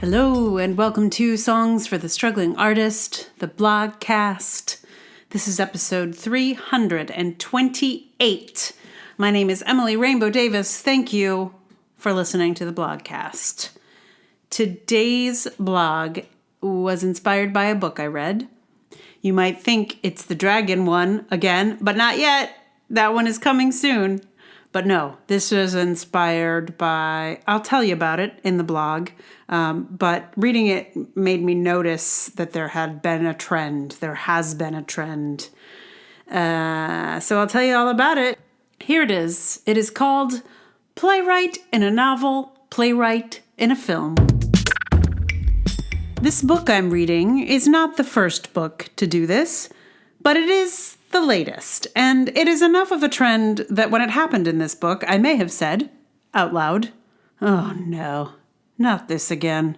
Hello and welcome to Songs for the Struggling Artist, the blogcast. This is episode 328. My name is Emily Rainbow Davis. Thank you for listening to the blogcast. Today's blog was inspired by a book I read. You might think it's the dragon one again, but not yet. That one is coming soon. But no, this was inspired by, I'll tell you about it in the blog, but reading it made me notice that there has been a trend. So I'll tell you all about it. Here it is. It is called Playwright in a Novel, Playwright in a Film. This book I'm reading is not the first book to do this, but it is the latest, and it is enough of a trend that when it happened in this book, I may have said, out loud, "Oh no, not this again."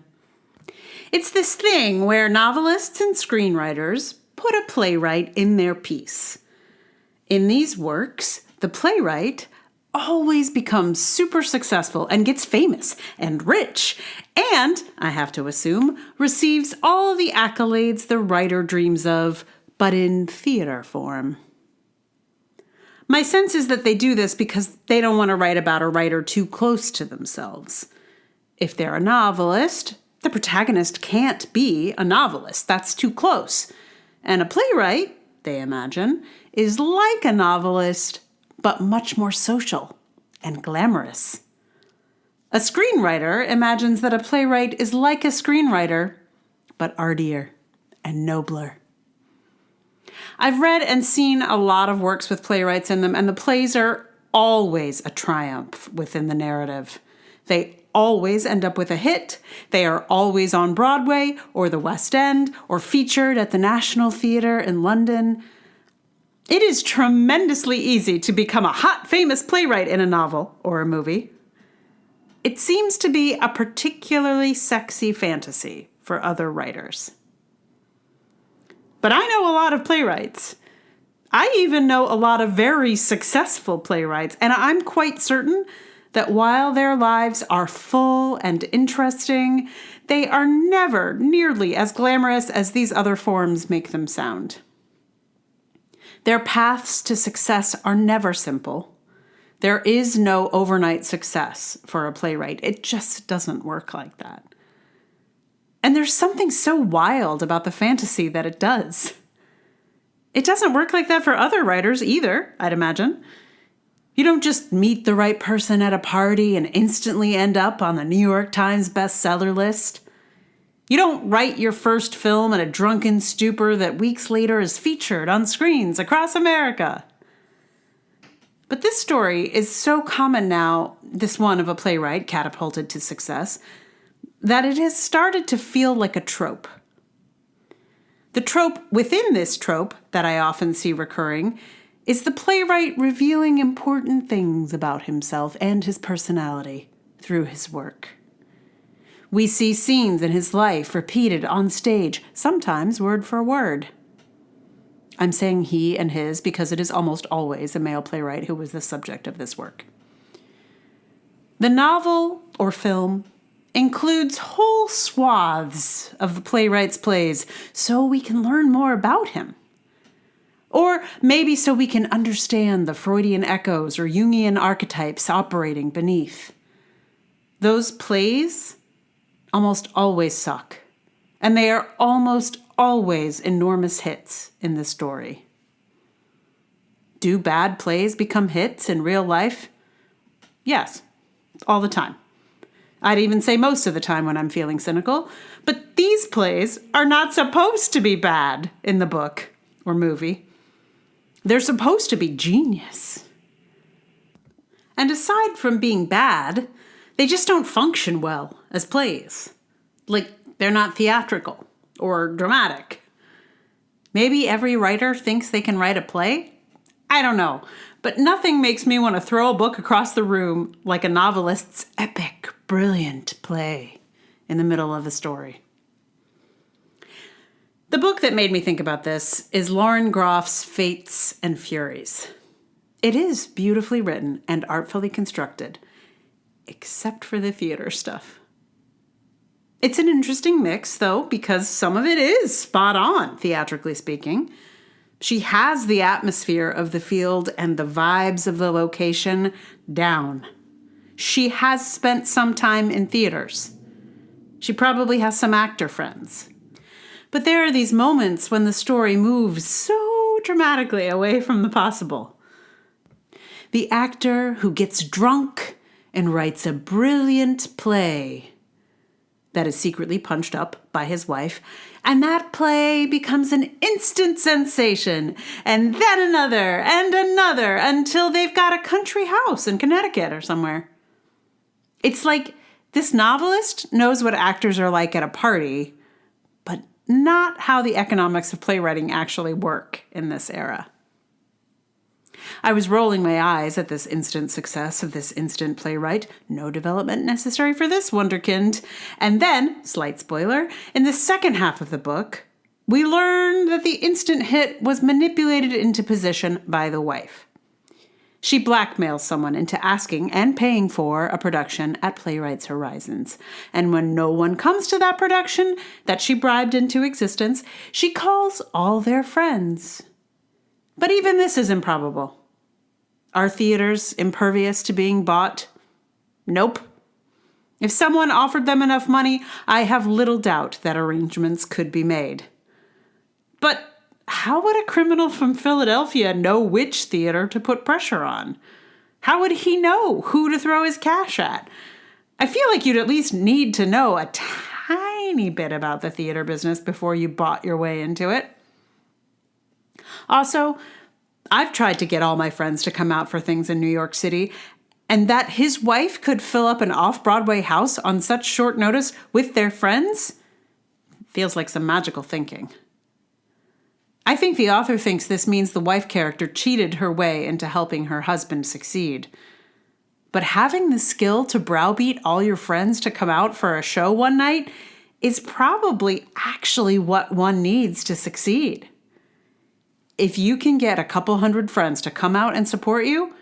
It's this thing where novelists and screenwriters put a playwright in their piece. In these works, the playwright always becomes super successful and gets famous and rich, and, I have to assume, receives all the accolades the writer dreams of, but in theater form. My sense is that they do this because they don't want to write about a writer too close to themselves. If they're a novelist, the protagonist can't be a novelist. That's too close. And a playwright, they imagine, is like a novelist, but much more social and glamorous. A screenwriter imagines that a playwright is like a screenwriter, but artier and nobler. I've read and seen a lot of works with playwrights in them, and the plays are always a triumph within the narrative. They always end up with a hit. They are always on Broadway or the West End or featured at the National Theatre in London. It is tremendously easy to become a hot, famous playwright in a novel or a movie. It seems to be a particularly sexy fantasy for other writers. But I know a lot of playwrights. I even know a lot of very successful playwrights, and I'm quite certain that while their lives are full and interesting, they are never nearly as glamorous as these other forms make them sound. Their paths to success are never simple. There is no overnight success for a playwright. It just doesn't work like that. And there's something so wild about the fantasy that it does. It doesn't work like that for other writers either, I'd imagine. You don't just meet the right person at a party and instantly end up on the New York Times bestseller list. You don't write your first film in a drunken stupor that weeks later is featured on screens across America. But this story is so common now, this one of a playwright catapulted to success, that it has started to feel like a trope. The trope within this trope that I often see recurring is the playwright revealing important things about himself and his personality through his work. We see scenes in his life repeated on stage, sometimes word for word. I'm saying he and his because it is almost always a male playwright who was the subject of this work. The novel or film includes whole swaths of the playwright's plays so we can learn more about him. Or maybe so we can understand the Freudian echoes or Jungian archetypes operating beneath. Those plays almost always suck, and they are almost always enormous hits in the story. Do bad plays become hits in real life? Yes, all the time. I'd even say most of the time when I'm feeling cynical. But these plays are not supposed to be bad in the book or movie. They're supposed to be genius. And aside from being bad, they just don't function well as plays. Like, they're not theatrical or dramatic. Maybe every writer thinks they can write a play? I don't know. But nothing makes me want to throw a book across the room like a novelist's epic, brilliant play in the middle of a story. The book that made me think about this is Lauren Groff's Fates and Furies. It is beautifully written and artfully constructed, except for the theater stuff. It's an interesting mix, though, because some of it is spot on, theatrically speaking. She has the atmosphere of the field and the vibes of the location down. She has spent some time in theaters. She probably has some actor friends. But there are these moments when the story moves so dramatically away from the possible. The actor who gets drunk and writes a brilliant play that is secretly punched up by his wife, and that play becomes an instant sensation, and then another, and another, until they've got a country house in Connecticut or somewhere. It's like this novelist knows what actors are like at a party, but not how the economics of playwriting actually work in this era. I was rolling my eyes at this instant success of this instant playwright. No development necessary for this wonderkind. And then, slight spoiler, in the second half of the book, we learn that the instant hit was manipulated into position by the wife. She blackmails someone into asking and paying for a production at Playwright's Horizons. And when no one comes to that production that she bribed into existence, she calls all their friends. But even this is improbable. Are theaters impervious to being bought? Nope. If someone offered them enough money, I have little doubt that arrangements could be made. But how would a criminal from Philadelphia know which theater to put pressure on? How would he know who to throw his cash at? I feel like you'd at least need to know a tiny bit about the theater business before you bought your way into it. Also, I've tried to get all my friends to come out for things in New York City, and that his wife could fill up an off-Broadway house on such short notice with their friends feels like some magical thinking. I think the author thinks this means the wife character cheated her way into helping her husband succeed. But having the skill to browbeat all your friends to come out for a show one night is probably actually what one needs to succeed. If you can get a couple hundred friends to come out and support you,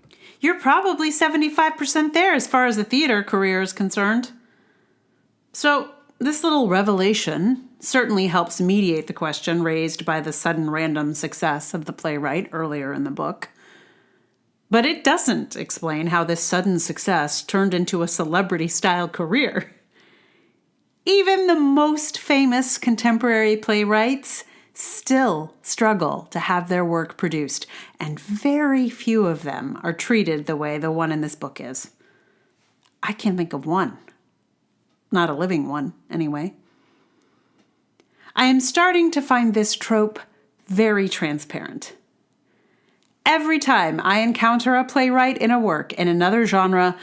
you're probably 75% there as far as the theater career is concerned. So this little revelation certainly helps mediate the question raised by the sudden random success of the playwright earlier in the book. But it doesn't explain how this sudden success turned into a celebrity-style career. Even the most famous contemporary playwrights still struggle to have their work produced, and very few of them are treated the way the one in this book is. I can't think of one. Not a living one, anyway. I am starting to find this trope very transparent. Every time I encounter a playwright in a work in another genre,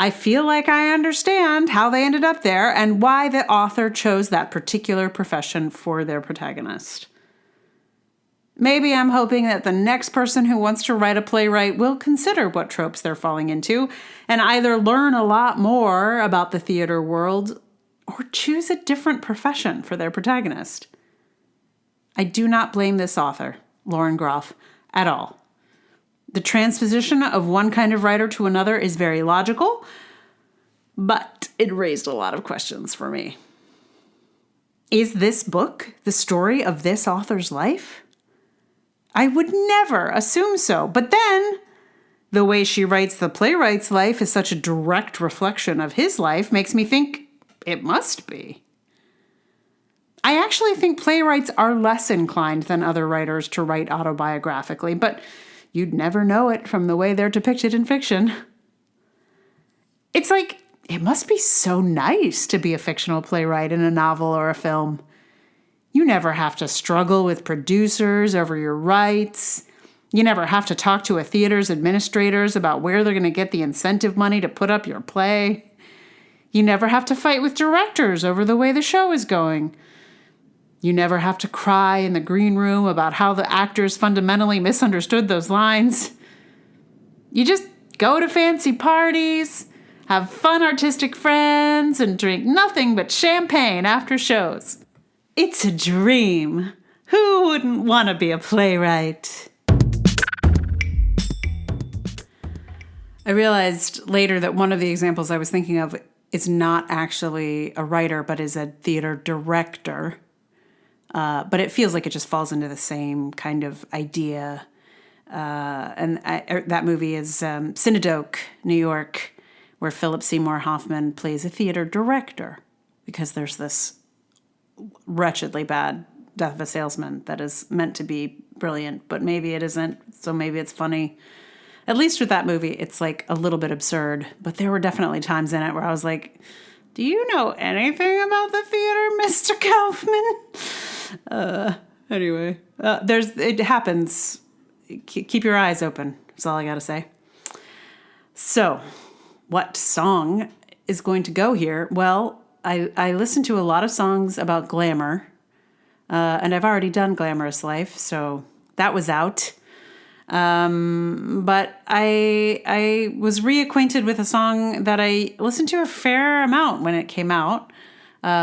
I feel like I understand how they ended up there and why the author chose that particular profession for their protagonist. Maybe I'm hoping that the next person who wants to write a playwright will consider what tropes they're falling into and either learn a lot more about the theater world or choose a different profession for their protagonist. I do not blame this author, Lauren Groff, at all. The transposition of one kind of writer to another is very logical, but it raised a lot of questions for me. Is this book the story of this author's life? I would never assume so, but then the way she writes the playwright's life is such a direct reflection of his life makes me think it must be. I actually think playwrights are less inclined than other writers to write autobiographically, but you'd never know it from the way they're depicted in fiction. It's like, it must be so nice to be a fictional playwright in a novel or a film. You never have to struggle with producers over your rights. You never have to talk to a theater's administrators about where they're going to get the incentive money to put up your play. You never have to fight with directors over the way the show is going. You never have to cry in the green room about how the actors fundamentally misunderstood those lines. You just go to fancy parties, have fun artistic friends, and drink nothing but champagne after shows. It's a dream. Who wouldn't want to be a playwright? I realized later that one of the examples I was thinking of is not actually a writer, but is a theater director. But it feels like it just falls into the same kind of idea. That movie is Synecdoche, New York, where Philip Seymour Hoffman plays a theater director because there's this wretchedly bad Death of a Salesman that is meant to be brilliant, but maybe it isn't, so maybe it's funny. At least with that movie, it's like a little bit absurd, but there were definitely times in it where I was like, do you know anything about the theater, Mr. Kaufman? Anyway, it happens. Keep your eyes open. That's all I got to say. So, what song is going to go here? Well, I listen to a lot of songs about glamour, and I've already done Glamorous Life, so that was out. But I was reacquainted with a song that I listened to a fair amount when it came out,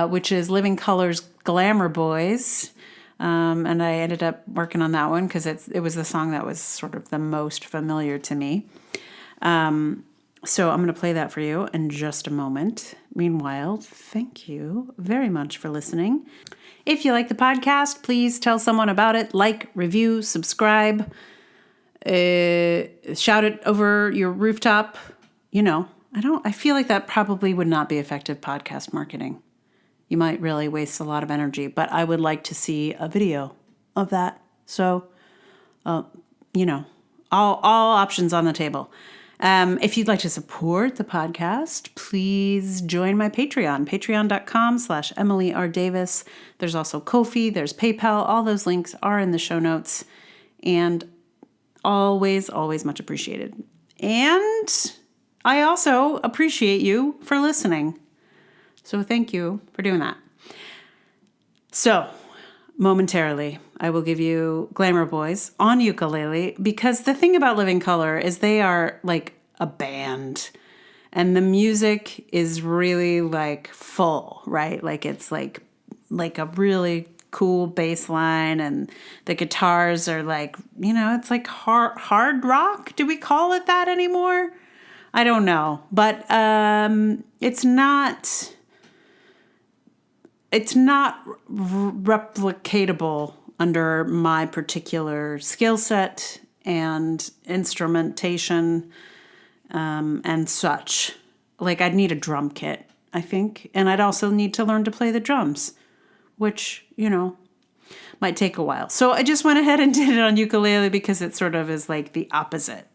which is Living Colour's Glamour Boys. And I ended up working on that one because it was the song that was sort of the most familiar to me. So I'm going to play that for you in just a moment. Meanwhile, thank you very much for listening. If you like the podcast, please tell someone about it. Like, review, subscribe, shout it over your rooftop. I feel like that probably would not be effective podcast marketing. You might really waste a lot of energy, but I would like to see a video of that. So, all options on the table. If you'd like to support the podcast, please join my Patreon, patreon.com/Emily R. Davis. There's also Ko-fi, there's PayPal. All those links are in the show notes. And always, always much appreciated. And I also appreciate you for listening. So thank you for doing that. So, momentarily, I will give you Glamour Boys on ukulele, because the thing about Living Colour is they are like a band, and the music is really like full, right? Like it's like a really cool bass line, and the guitars are like, it's like hard rock. Do we call it that anymore? I don't know, but it's not replicatable under my particular skill set and instrumentation and such. Like, I'd need a drum kit, I think, and I'd also need to learn to play the drums, which, might take a while. So I just went ahead and did it on ukulele because it sort of is like the opposite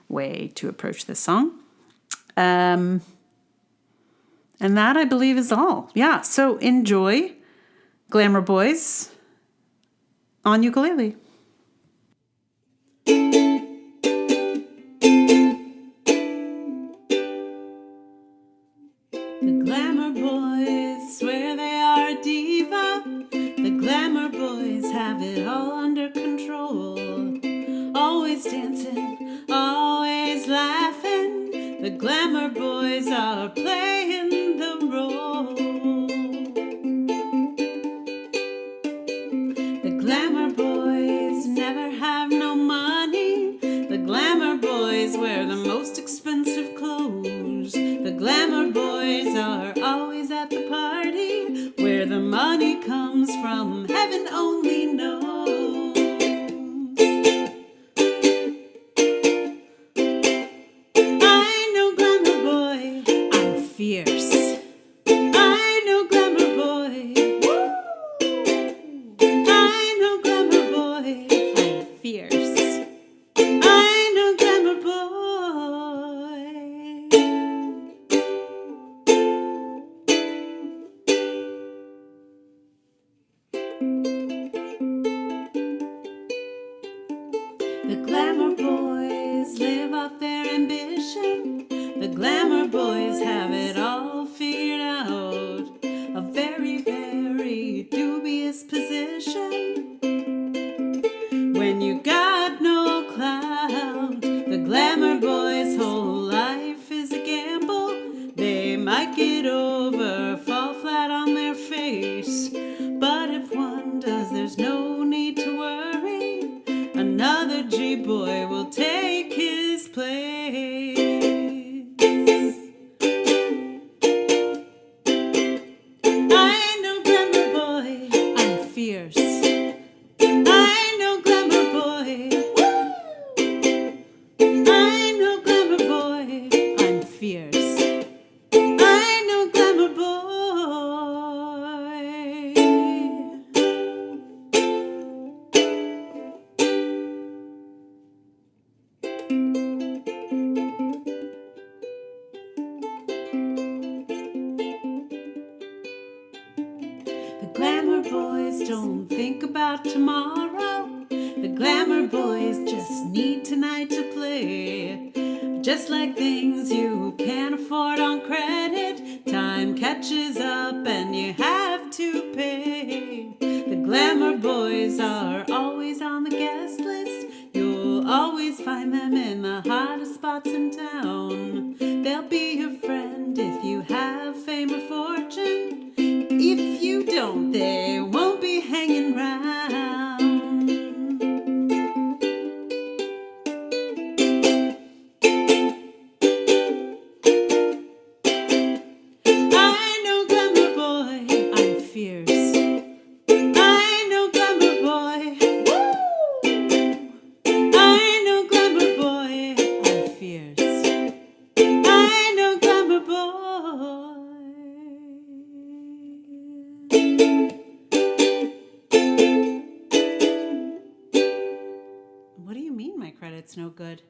way to approach this song. And that, I believe, is all. Yeah, so enjoy Glamour Boys on ukulele. The Glamour Boys swear they are a diva. The Glamour Boys have it all under control. Always dancing, always laughing. The Glamour Boys are playing the role. The Glamour Boys never have no money. The Glamour Boys wear the most expensive clothes. The Glamour Boys are always at the party. Where the money comes from, heaven only knows. I know Glamour Boy, I'm fierce. I know Glamour Boy. I know Glamour Boy, I'm fierce. I know Glamour The Glamour Boys live off their ambition. The Glamour Boys have it all figured out. A very, very dubious position. When you got no clout, the Glamour Boys' whole life is a gamble. They might get over, fall flat on their face. But if one does, there's no need to worry. Another G-boy will take his place. glamour boys don't think about tomorrow. The glamour boys just need tonight to play. Just like things you can't afford on credit, time catches up and you have to pay. The glamour boys are always on the guest list. You'll always find them in the hottest spots in town. They'll be your friend if you have fame or fortune. If you don't, they won't be hanging round. I know glamour boy, I'm fierce. I know glamour boy, woo! I know glamour boy, I'm fierce. I know glamour boy. What do you mean my credit's no good?